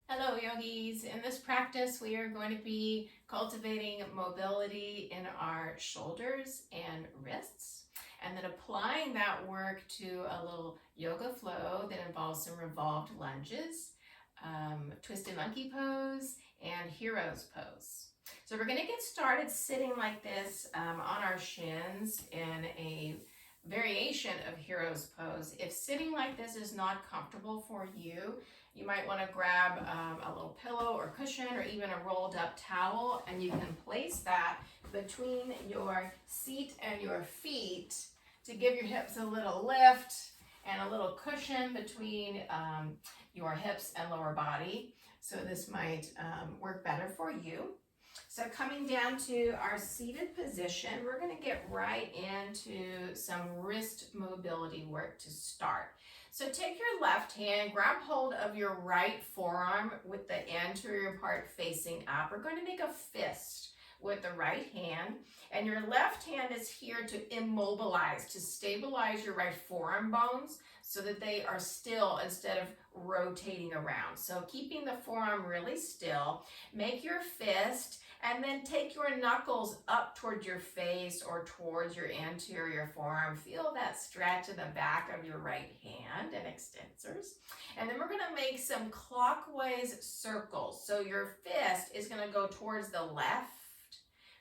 Hello yogis. In this practice we are going to be cultivating mobility in our shoulders and wrists and then applying that work to a little yoga flow that involves some revolved lunges, twisted monkey pose, and hero's pose. So we're going to get started sitting like this on our shins in a variation of hero's pose. If sitting like this is not comfortable for you, you might want to grab a little pillow or cushion or even a rolled up towel, and you can place that between your seat and your feet to give your hips a little lift and a little cushion between your hips and lower body. So this might work better for you. So coming down to our seated position, we're going to get right into some wrist mobility work to start. So take your left hand, grab hold of your right forearm with the anterior part facing up. We're going to make a fist with the right hand, and your left hand is here to immobilize, to stabilize your right forearm bones so that they are still instead of rotating around. So keeping the forearm really still, make your fist, and then take your knuckles up towards your face or towards your anterior forearm. Feel that stretch in the back of your right hand and extensors. And then we're going to make some clockwise circles. So your fist is going to go towards the left,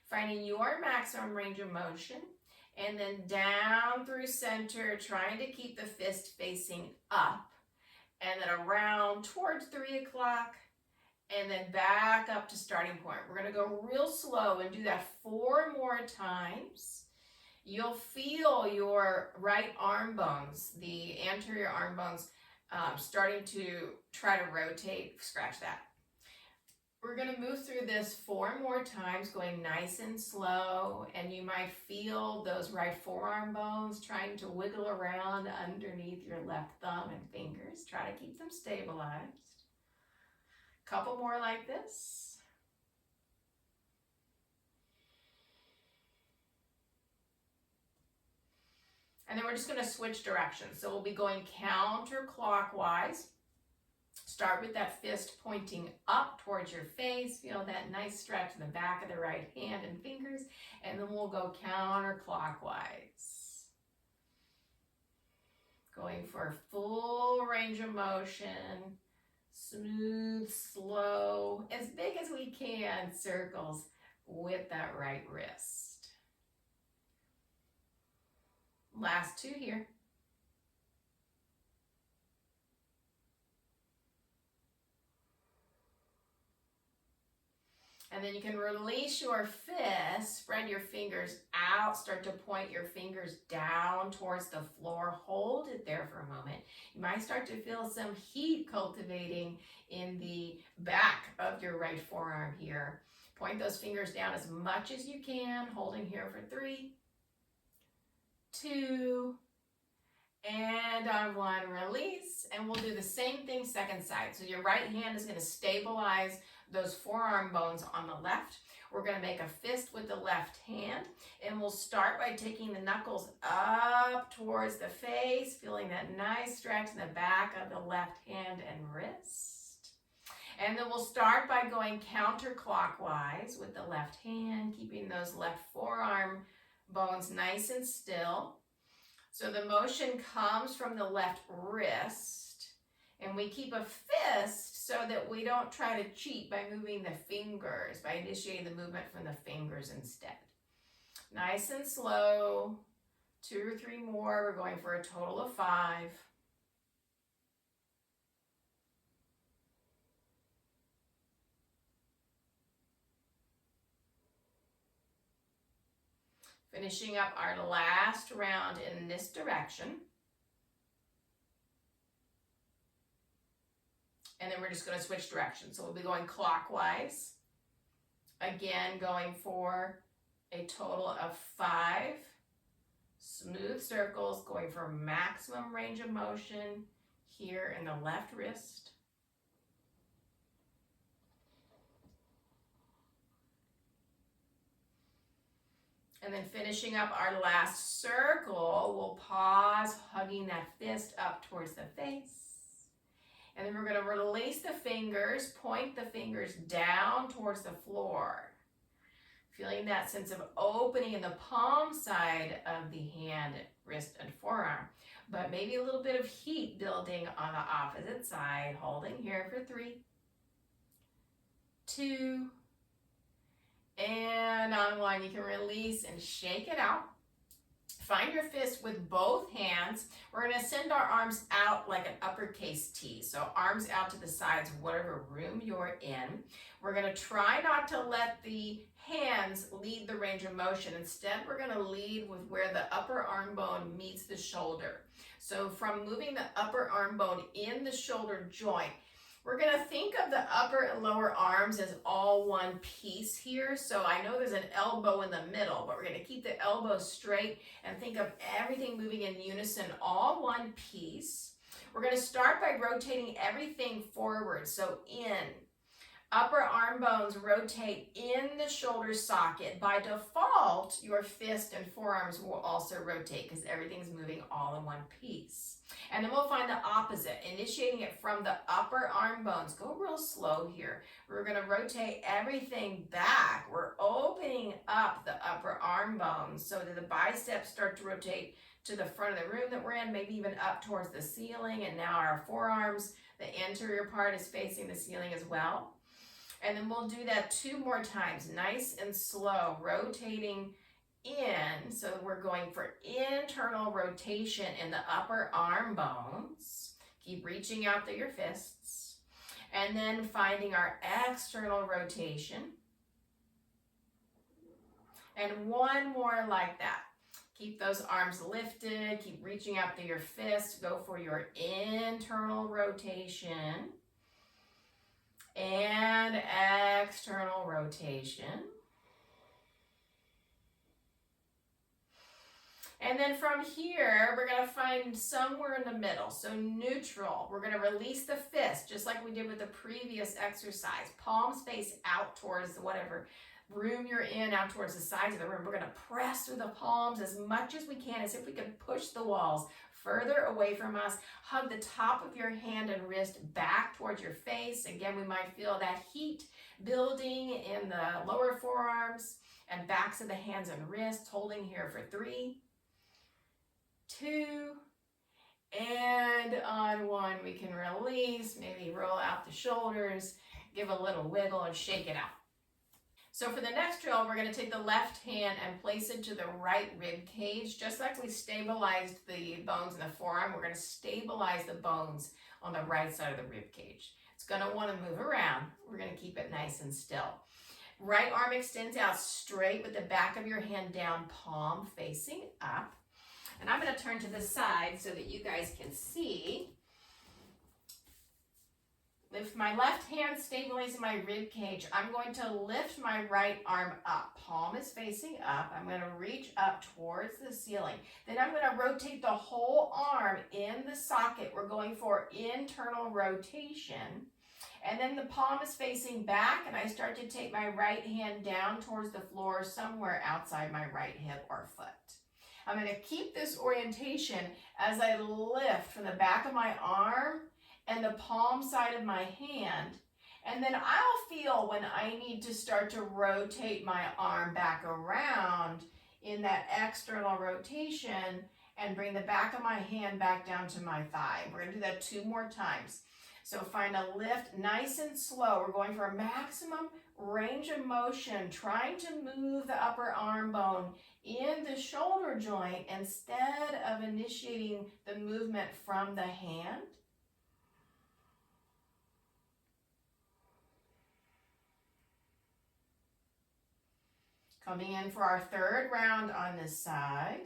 finding your maximum range of motion, and then down through center, trying to keep the fist facing up, and then around towards 3 o'clock, and then back up to starting point. We're going to go real slow and do that 4 more times. You'll feel your right arm bones, the anterior arm bones, starting to try to rotate. Scratch that. We're going to move through this 4 more times, going nice and slow, and you might feel those right forearm bones trying to wiggle around underneath your left thumb and fingers. Try to keep them stabilized. Couple more like this. And then we're just going to switch directions. So we'll be going counterclockwise. Start with that fist pointing up towards your face. Feel that nice stretch in the back of the right hand and fingers. And then we'll go counterclockwise. Going for full range of motion. Smooth, slow, as big as we can, circles with that right wrist. Last 2 here. And then you can release your fist, spread your fingers out, start to point your fingers down towards the floor. Hold it there for a moment. You might start to feel some heat cultivating in the back of your right forearm here. Point those fingers down as much as you can, holding here for 3, 2, and on 1, release. And we'll do the same thing second side. So your right hand is going to stabilize those forearm bones on the left. We're going to make a fist with the left hand, and we'll start by taking the knuckles up towards the face, feeling that nice stretch in the back of the left hand and wrist. And then we'll start by going counterclockwise with the left hand, keeping those left forearm bones nice and still. So the motion comes from the left wrist, and we keep a fist so that we don't try to cheat by moving the fingers, by initiating the movement from the fingers instead. Nice and slow. 2 or 3 more. We're going for a total of 5. Finishing up our last round in this direction. And then we're just going to switch directions. So we'll be going clockwise. Again, going for a total of 5 smooth circles, going for maximum range of motion here in the left wrist. And then finishing up our last circle, we'll pause, hugging that fist up towards the face. And then we're going to release the fingers, point the fingers down towards the floor. Feeling that sense of opening in the palm side of the hand, wrist, and forearm. But maybe a little bit of heat building on the opposite side. Holding here for 3, 2, and on 1. You can release and shake it out. Find your fist with both hands. We're going to send our arms out like an uppercase T. So arms out to the sides, whatever room you're in. We're going to try not to let the hands lead the range of motion. Instead, we're going to lead with where the upper arm bone meets the shoulder. So from moving the upper arm bone in the shoulder joint, we're going to think of the upper and lower arms as all one piece here. So I know there's an elbow in the middle, but we're going to keep the elbow straight and think of everything moving in unison, all one piece. We're going to start by rotating everything forward. So in, upper arm bones rotate in the shoulder socket. By default, your fist and forearms will also rotate because everything's moving all in one piece. And then we'll find the opposite, initiating it from the upper arm bones. Go real slow here. We're going to rotate everything back. We're opening up the upper arm bones so that the biceps start to rotate to the front of the room that we're in, maybe even up towards the ceiling. And now our forearms, the anterior part is facing the ceiling as well. And then we'll do that 2 more times, nice and slow, rotating in. So we're going for internal rotation in the upper arm bones. Keep reaching out through your fists. And then finding our external rotation. And 1 more like that. Keep those arms lifted. Keep reaching out through your fists. Go for your internal rotation. And external rotation. And then from here, we're going to find somewhere in the middle. So neutral. We're going to release the fist, just like we did with the previous exercise. Palms face out towards whatever room you're in, out towards the sides of the room. We're going to press through the palms as much as we can, as if we can push the walls further away from us. Hug the top of your hand and wrist back towards your face. Again, we might feel that heat building in the lower forearms and backs of the hands and wrists. Holding here for 3, 2, and on 1, we can release, maybe roll out the shoulders, give a little wiggle and shake it out. So for the next drill, we're going to take the left hand and place it to the right rib cage. Just like we stabilized the bones in the forearm, we're going to stabilize the bones on the right side of the rib cage. It's going to want to move around. We're going to keep it nice and still. Right arm extends out straight with the back of your hand down, palm facing up. And I'm going to turn to the side so that you guys can see. Lift my left hand, stabilizing my rib cage. I'm going to lift my right arm up. Palm is facing up. I'm going to reach up towards the ceiling. Then I'm going to rotate the whole arm in the socket. We're going for internal rotation. And then the palm is facing back, and I start to take my right hand down towards the floor, somewhere outside my right hip or foot. I'm going to keep this orientation as I lift from the back of my arm and the palm side of my hand. And then I'll feel when I need to start to rotate my arm back around in that external rotation and bring the back of my hand back down to my thigh. We're going to do that 2 more times. So find a lift nice and slow. We're going for a maximum range of motion, trying to move the upper arm bone in the shoulder joint instead of initiating the movement from the hand. Coming in for our 3rd round on this side.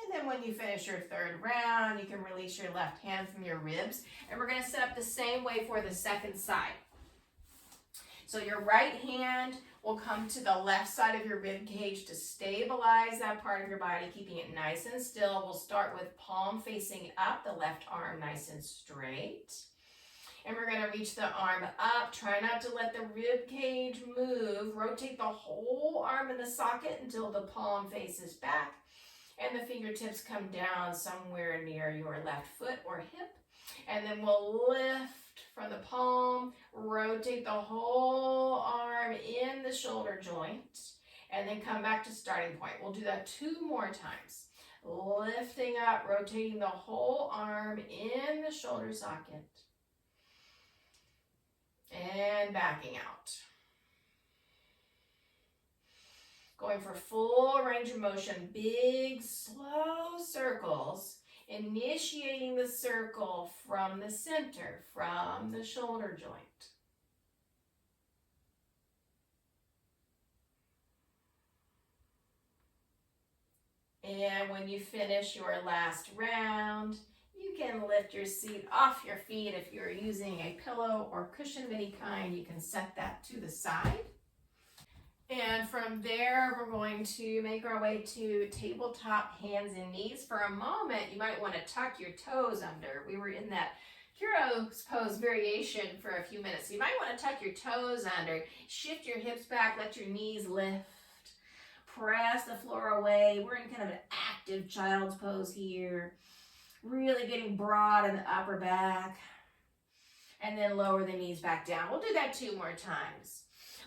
And then when you finish your 3rd round, you can release your left hand from your ribs. And we're going to set up the same way for the 2nd side. So your right hand will come to the left side of your rib cage to stabilize that part of your body, keeping it nice and still. We'll start with palm facing up, the left arm nice and straight. And we're going to reach the arm up. Try not to let the rib cage move. Rotate the whole arm in the socket until the palm faces back and the fingertips come down somewhere near your left foot or hip. And then we'll lift from the palm, rotate the whole arm in the shoulder joint, and then come back to starting point. We'll do that 2 more times. Lifting up, rotating the whole arm in the shoulder socket, and backing out. Going for full range of motion, big, slow circles, initiating the circle from the center, from the shoulder joint. And when you finish your last round, you can lift your seat off your feet. If you're using a pillow or cushion of any kind, you can set that to the side. And from there, we're going to make our way to tabletop hands and knees. For a moment, you might want to tuck your toes under. We were in that hero's pose variation for a few minutes. So you might want to tuck your toes under, shift your hips back, let your knees lift, press the floor away. We're in kind of an active child's pose here. Really getting broad in the upper back. And then lower the knees back down. We'll do that 2 more times.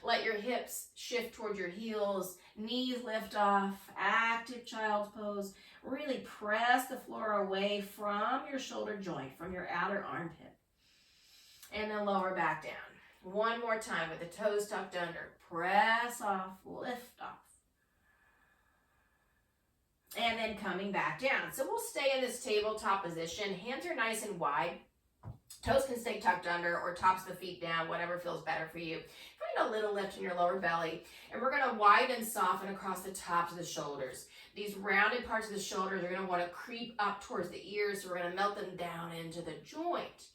Let your hips shift toward your heels, knees lift off, active child's pose. Really press the floor away from your shoulder joint, from your outer armpit. And then lower back down. 1 more time with the toes tucked under. Press off, lift off. And then coming back down. So we'll stay in this tabletop position. Hands are nice and wide. Toes can stay tucked under or tops of the feet down, whatever feels better for you. Find a little lift in your lower belly. And we're going to widen and soften across the tops of the shoulders. These rounded parts of the shoulders are going to want to creep up towards the ears, so we're going to melt them down into the joint.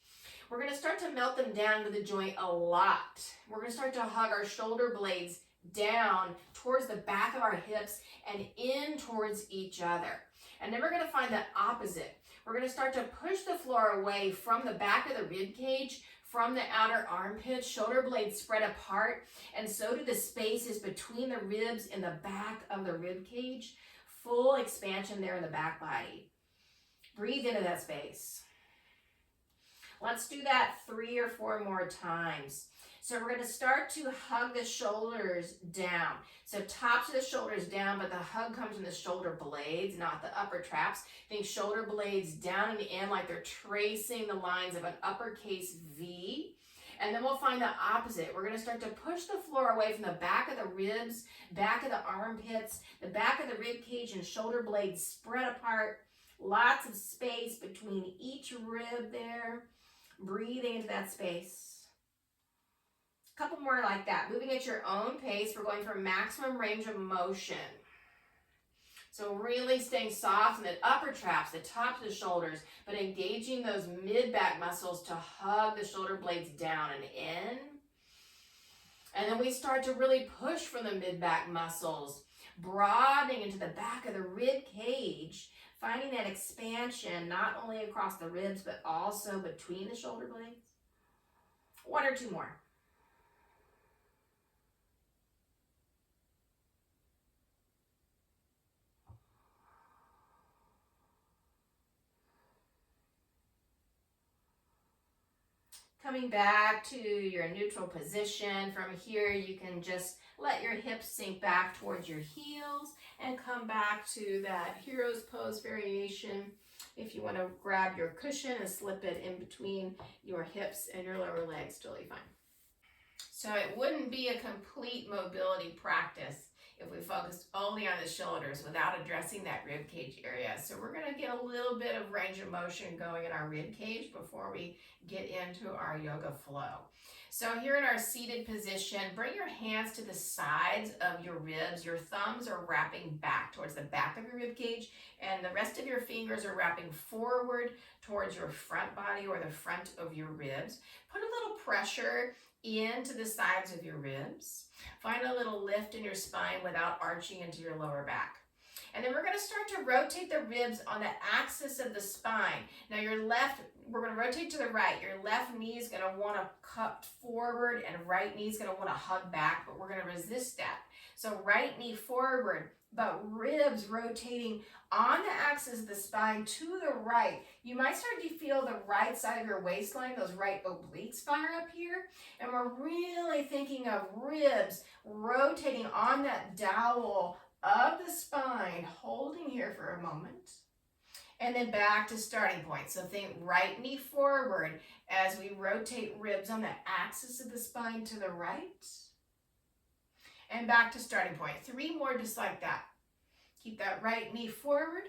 We're going to start to melt them down into the joint a lot. We're going to start to hug our shoulder blades down towards the back of our hips and in towards each other. And then we're going to find the opposite. We're going to start to push the floor away from the back of the rib cage, from the outer armpit, shoulder blades spread apart, and so do the spaces between the ribs in the back of the rib cage. Full expansion there in the back body. Breathe into that space. Let's do that 3 or 4 more times. So we're going to start to hug the shoulders down. So tops of the shoulders down, but the hug comes from the shoulder blades, not the upper traps. Think shoulder blades down and in like they're tracing the lines of an uppercase V. And then we'll find the opposite. We're going to start to push the floor away from the back of the ribs, back of the armpits, the back of the rib cage and shoulder blades spread apart. Lots of space between each rib there. Breathing into that space. A couple more like that. Moving at your own pace, we're going for maximum range of motion. So really staying soft in the upper traps, the tops of the shoulders, but engaging those mid-back muscles to hug the shoulder blades down and in. And then we start to really push from the mid-back muscles, broadening into the back of the rib cage, finding that expansion not only across the ribs, but also between the shoulder blades. 1 or 2 more. Coming back to your neutral position. From here, you can just let your hips sink back towards your heels and come back to that hero's pose variation. If you want to grab your cushion and slip it in between your hips and your lower legs, totally fine. So it wouldn't be a complete mobility practice if we focused only on the shoulders without addressing that rib cage area. So we're going to get a little bit of range of motion going in our rib cage before we get into our yoga flow. So here in our seated position, bring your hands to the sides of your ribs. Your thumbs are wrapping back towards the back of your rib cage, and the rest of your fingers are wrapping forward towards your front body or the front of your ribs. Put a little pressure into the sides of your ribs. Find a little lift in your spine without arching into your lower back. And then we're going to start to rotate the ribs on the axis of the spine. Now your left, we're going to rotate to the right. Your left knee is going to want to cut forward and right knee is going to want to hug back, but we're going to resist that. So right knee forward, but ribs rotating on the axis of the spine to the right. You might start to feel the right side of your waistline, those right obliques fire up here. And we're really thinking of ribs rotating on that dowel of the spine, holding here for a moment. And then back to starting point. So think right knee forward as we rotate ribs on the axis of the spine to the right. And back to starting point. 3 more just like that. Keep that right knee forward.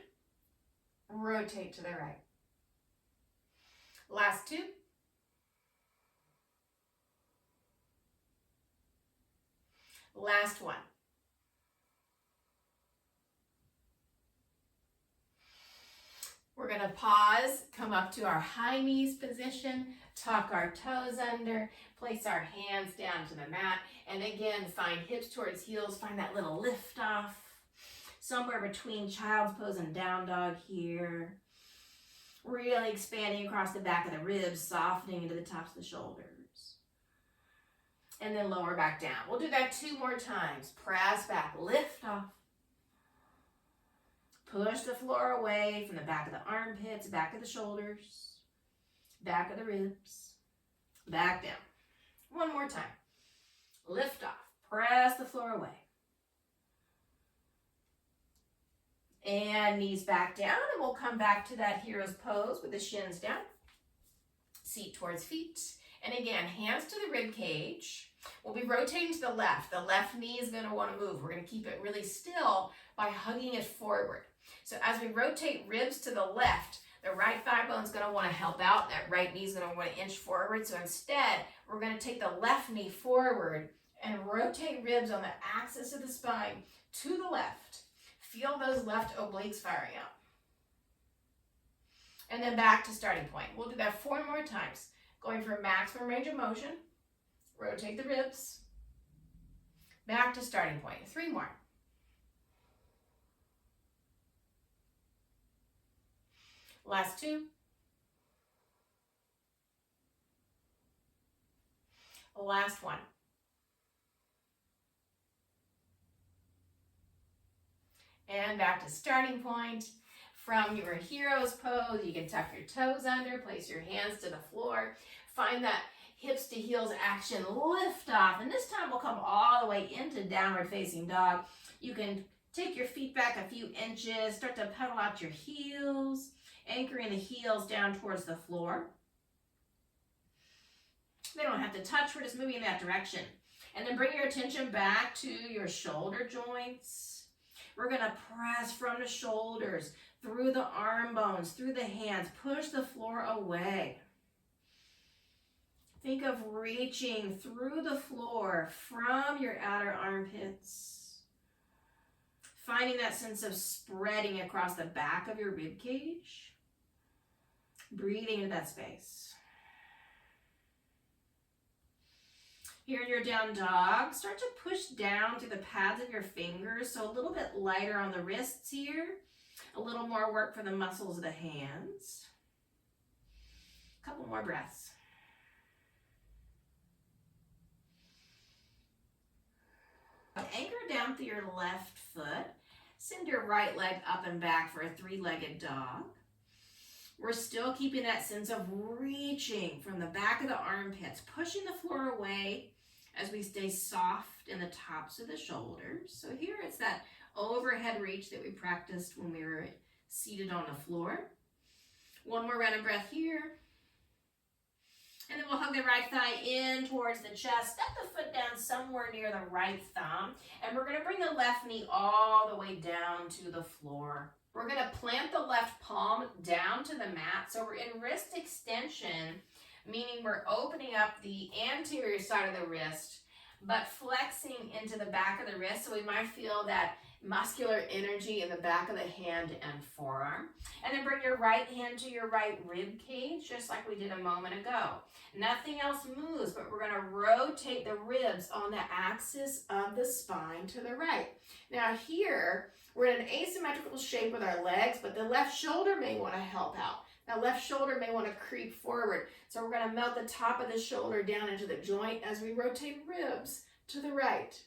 Rotate to the right. Last 2. Last 1. We're going to pause, come up to our high knees position, tuck our toes under, place our hands down to the mat, and again, find hips towards heels, find that little lift off, somewhere between child's pose and down dog here. Really expanding across the back of the ribs, softening into the tops of the shoulders. And then lower back down. We'll do that 2 more times. Press back, lift off. Push the floor away from the back of the armpits, back of the shoulders, back of the ribs, back down. 1 more time. Lift off. Press the floor away. And knees back down, and we'll come back to that hero's pose with the shins down. Seat towards feet. And again, hands to the rib cage. We'll be rotating to the left. The left knee is going to want to move. We're going to keep it really still by hugging it forward. So as we rotate ribs to the left, the right thigh bone is going to want to help out. That right knee is going to want to inch forward. So instead, we're going to take the left knee forward and rotate ribs on the axis of the spine to the left. Feel those left obliques firing up. And then back to starting point. We'll do that 4 more times. Going for maximum range of motion. Rotate the ribs. Back to starting point. 3 more. Last 2. Last 1. And back to starting point. From your hero's pose, you can tuck your toes under, place your hands to the floor. Find that hips to heels action, lift off. And this time we'll come all the way into downward facing dog. You can take your feet back a few inches, start to pedal out your heels, anchoring the heels down towards the floor. They don't have to touch, we're just moving in that direction. And then bring your attention back to your shoulder joints. We're going to press from the shoulders, through the arm bones, through the hands. Push the floor away. Think of reaching through the floor from your outer armpits. Finding that sense of spreading across the back of your rib cage. Breathing into that space. Here in your down dog, start to push down through the pads of your fingers, so a little bit lighter on the wrists here, a little more work for the muscles of the hands. A couple more breaths. Anchor down through your left foot, send your right leg up and back for a 3-legged dog. We're still keeping that sense of reaching from the back of the armpits, pushing the floor away as we stay soft in the tops of the shoulders. So here it's that overhead reach that we practiced when we were seated on the floor. 1 more round of breath here. And then we'll hug the right thigh in towards the chest. Step the foot down somewhere near the right thumb. And we're going to bring the left knee all the way down to the floor. We're going to plant the left palm down to the mat. So we're in wrist extension, meaning we're opening up the anterior side of the wrist, but flexing into the back of the wrist, so we might feel that muscular energy in the back of the hand and forearm. And then bring your right hand to your right rib cage, just like we did a moment ago. Nothing else moves, but we're going to rotate the ribs on the axis of the spine to the right. Now here, we're in an asymmetrical shape with our legs, but the left shoulder may want to help out. Now left shoulder may want to creep forward. So we're going to melt the top of the shoulder down into the joint as we rotate ribs to the right.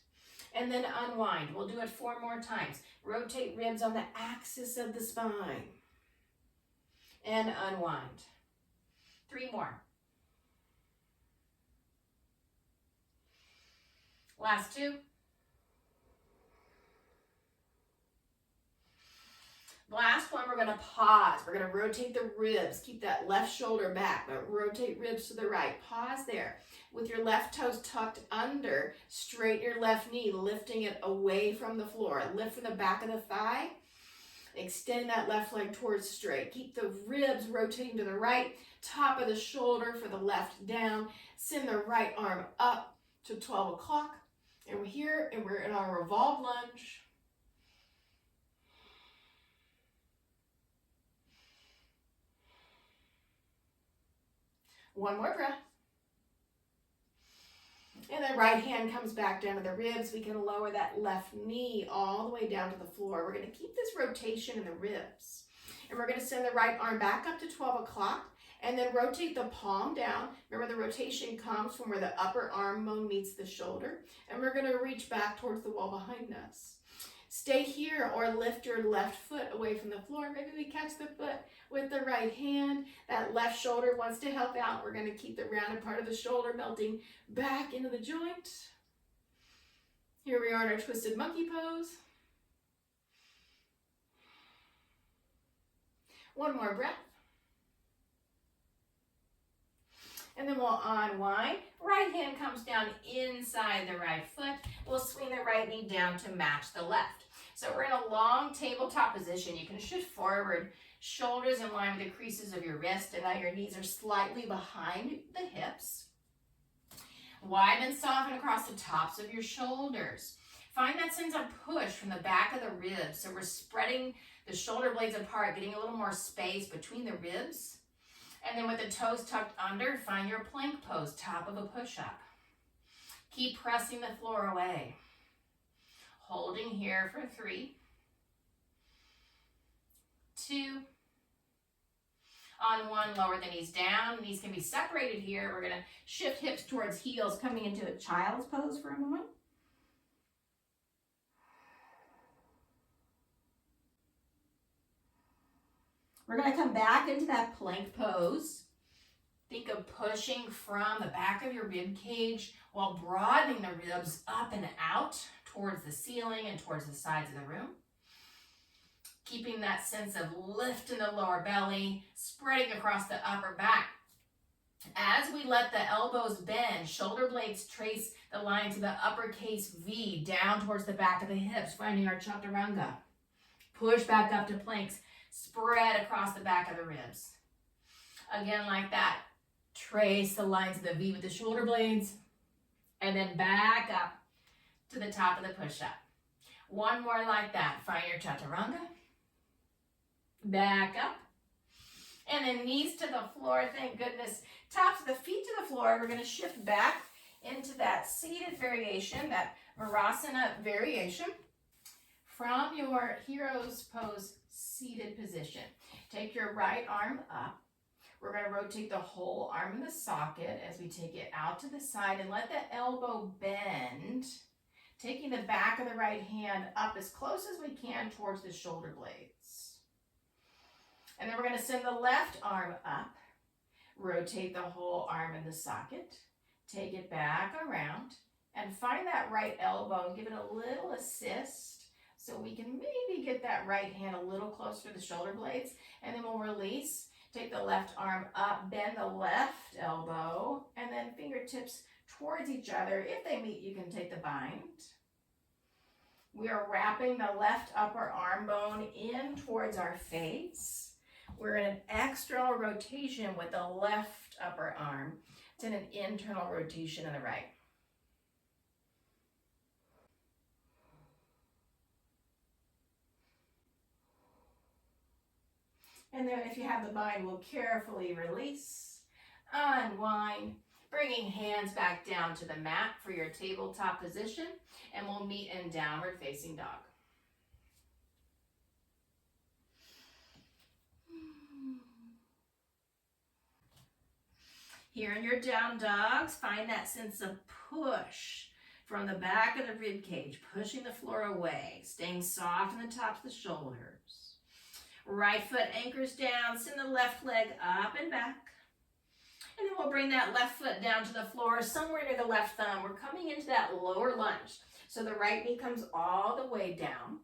And then unwind. We'll do it 4 more times. Rotate ribs on the axis of the spine. And unwind. 3 more. Last 2. Last one, we're going to pause. We're going to rotate the ribs. Keep that left shoulder back, but rotate ribs to the right. Pause there. With your left toes tucked under, straighten your left knee, lifting it away from the floor. Lift from the back of the thigh. Extend that left leg towards straight. Keep the ribs rotating to the right. Top of the shoulder for the left down. Send the right arm up to 12 o'clock. And we're here, and we're in our revolved lunge. One more breath. And then right hand comes back down to the ribs. We can lower that left knee all the way down to the floor. We're going to keep this rotation in the ribs. And we're going to send the right arm back up to 12 o'clock and then rotate the palm down. Remember, the rotation comes from where the upper arm bone meets the shoulder. And we're going to reach back towards the wall behind us. Stay here or lift your left foot away from the floor. Maybe we catch the foot with the right hand. That left shoulder wants to help out. We're going to keep the rounded part of the shoulder melting back into the joint. Here we are in our twisted monkey pose. One more breath. And then we'll unwind. Right hand comes down inside the right foot. We'll swing the right knee down to match the left. So we're in a long tabletop position. You can shift forward, shoulders in line with the creases of your wrist, and now your knees are slightly behind the hips. Widen and soften across the tops of your shoulders. Find that sense of push from the back of the ribs. So we're spreading the shoulder blades apart, getting a little more space between the ribs. And then with the toes tucked under, find your plank pose, top of a push-up. Keep pressing the floor away. Holding here for 3, 2, on 1, lower the knees down. Knees can be separated here. We're going to shift hips towards heels, coming into a child's pose for a moment. We're going to come back into that plank pose. Think of pushing from the back of your rib cage while broadening the ribs up and out towards the ceiling and towards the sides of the room. Keeping that sense of lift in the lower belly, spreading across the upper back. As we let the elbows bend, shoulder blades trace the line to the uppercase V down towards the back of the hips, finding our chaturanga. Push back up to planks, spread across the back of the ribs. Again, like that. Trace the lines of the V with the shoulder blades, and then back up to the top of the push-up. One more like that. Find your chaturanga. Back up. And then knees to the floor, thank goodness. Tops of the feet to the floor. We're going to shift back into that seated variation, that Virasana variation. From your hero's pose seated position, take your right arm up. We're going to rotate the whole arm in the socket as we take it out to the side and let the elbow bend, taking the back of the right hand up as close as we can towards the shoulder blades. And then we're going to send the left arm up, rotate the whole arm in the socket, take it back around, and find that right elbow and give it a little assist so we can maybe get that right hand a little closer to the shoulder blades, and then we'll release. Take the left arm up, bend the left elbow, and then fingertips towards each other. If they meet, you can take the bind. We are wrapping the left upper arm bone in towards our face. We're in an external rotation with the left upper arm. It's in an internal rotation in the right. And then if you have the bind, we'll carefully release, unwind, bringing hands back down to the mat for your tabletop position, and we'll meet in downward facing dog. Here in your down dogs, find that sense of push from the back of the rib cage, pushing the floor away, staying soft in the tops of the shoulders. Right foot anchors down, send the left leg up and back. And then we'll bring that left foot down to the floor, somewhere near the left thumb. We're coming into that lower lunge. So the right knee comes all the way down.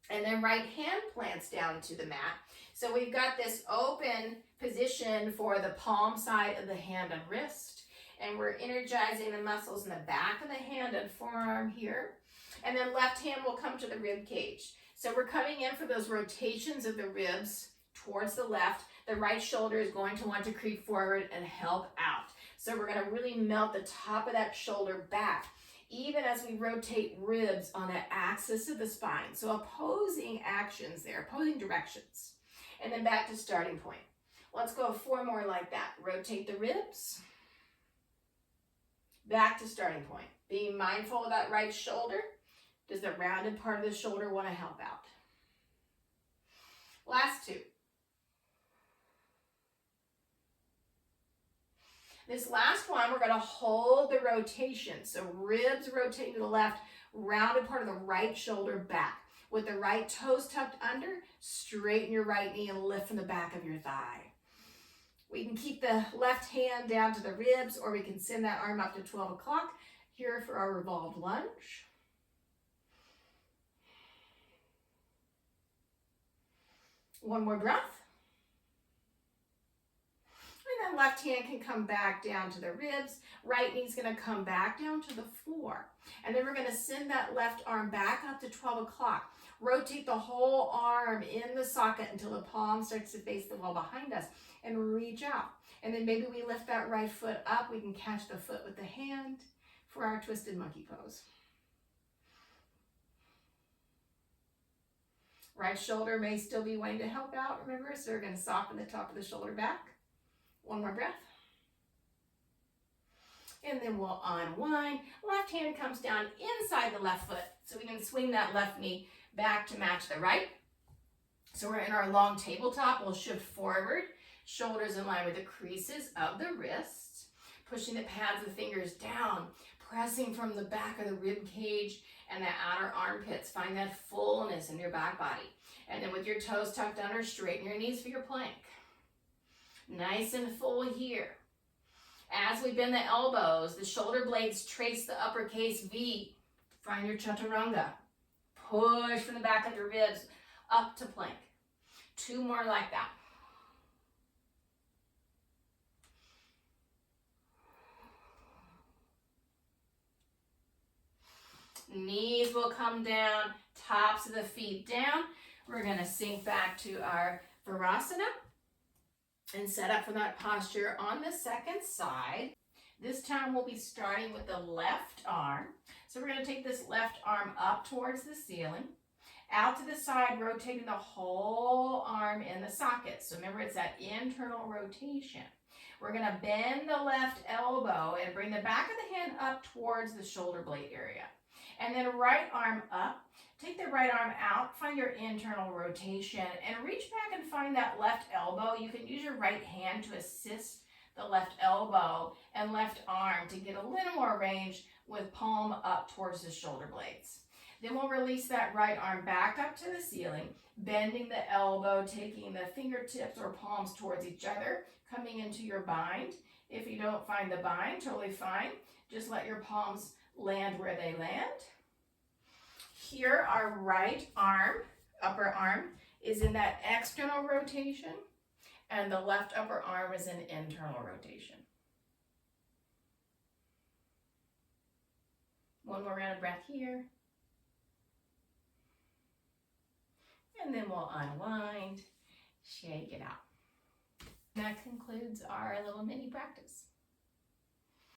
And then right hand plants down to the mat. So we've got this open position for the palm side of the hand and wrist. And we're energizing the muscles in the back of the hand and forearm here. And then left hand will come to the rib cage. So we're coming in for those rotations of the ribs towards the left. The right shoulder is going to want to creep forward and help out. So we're going to really melt the top of that shoulder back, even as we rotate ribs on the axis of the spine. So opposing actions there, opposing directions. And then back to starting point. Let's go 4 more like that. Rotate the ribs. Back to starting point. Being mindful of that right shoulder. Does the rounded part of the shoulder want to help out? Last 2. This last one, we're going to hold the rotation. So ribs rotating to the left, rounded part of the right shoulder back. With the right toes tucked under, straighten your right knee and lift from the back of your thigh. We can keep the left hand down to the ribs, or we can send that arm up to 12 o'clock here for our revolved lunge. One more breath. And then left hand can come back down to the ribs. Right knee's going to come back down to the floor. And then we're going to send that left arm back up to 12 o'clock. Rotate the whole arm in the socket until the palm starts to face the wall behind us. And reach out. And then maybe we lift that right foot up. We can catch the foot with the hand for our twisted monkey pose. Right shoulder may still be wanting to help out, remember? So we're going to soften the top of the shoulder back. One more breath. And then we'll unwind. Left hand comes down inside the left foot. So we can swing that left knee back to match the right. So we're in our long tabletop. We'll shift forward. Shoulders in line with the creases of the wrists. Pushing the pads of the fingers down. Pressing from the back of the rib cage and the outer armpits. Find that fullness in your back body. And then with your toes tucked under, straighten your knees for your plank. Nice and full here. As we bend the elbows, the shoulder blades trace the uppercase V. Find your chaturanga. Push from the back of your ribs up to plank. 2 more like that. Knees will come down, tops of the feet down. We're going to sink back to our Virasana and set up for that posture on the second side. This time we'll be starting with the left arm. So we're going to take this left arm up towards the ceiling, out to the side, rotating the whole arm in the socket. So remember, it's that internal rotation. We're going to bend the left elbow and bring the back of the hand up towards the shoulder blade area. And then right arm up. Take the right arm out, find your internal rotation, and reach back and find that left elbow. You can use your right hand to assist the left elbow and left arm to get a little more range with palm up towards the shoulder blades. Then we'll release that right arm back up to the ceiling, bending the elbow, taking the fingertips or palms towards each other, coming into your bind. If you don't find the bind, totally fine. Just let your palms land where they land. Here, our right arm, upper arm, is in that external rotation, and the left upper arm is in internal rotation. One more round of breath here. And then we'll unwind, shake it out. And that concludes our little mini practice.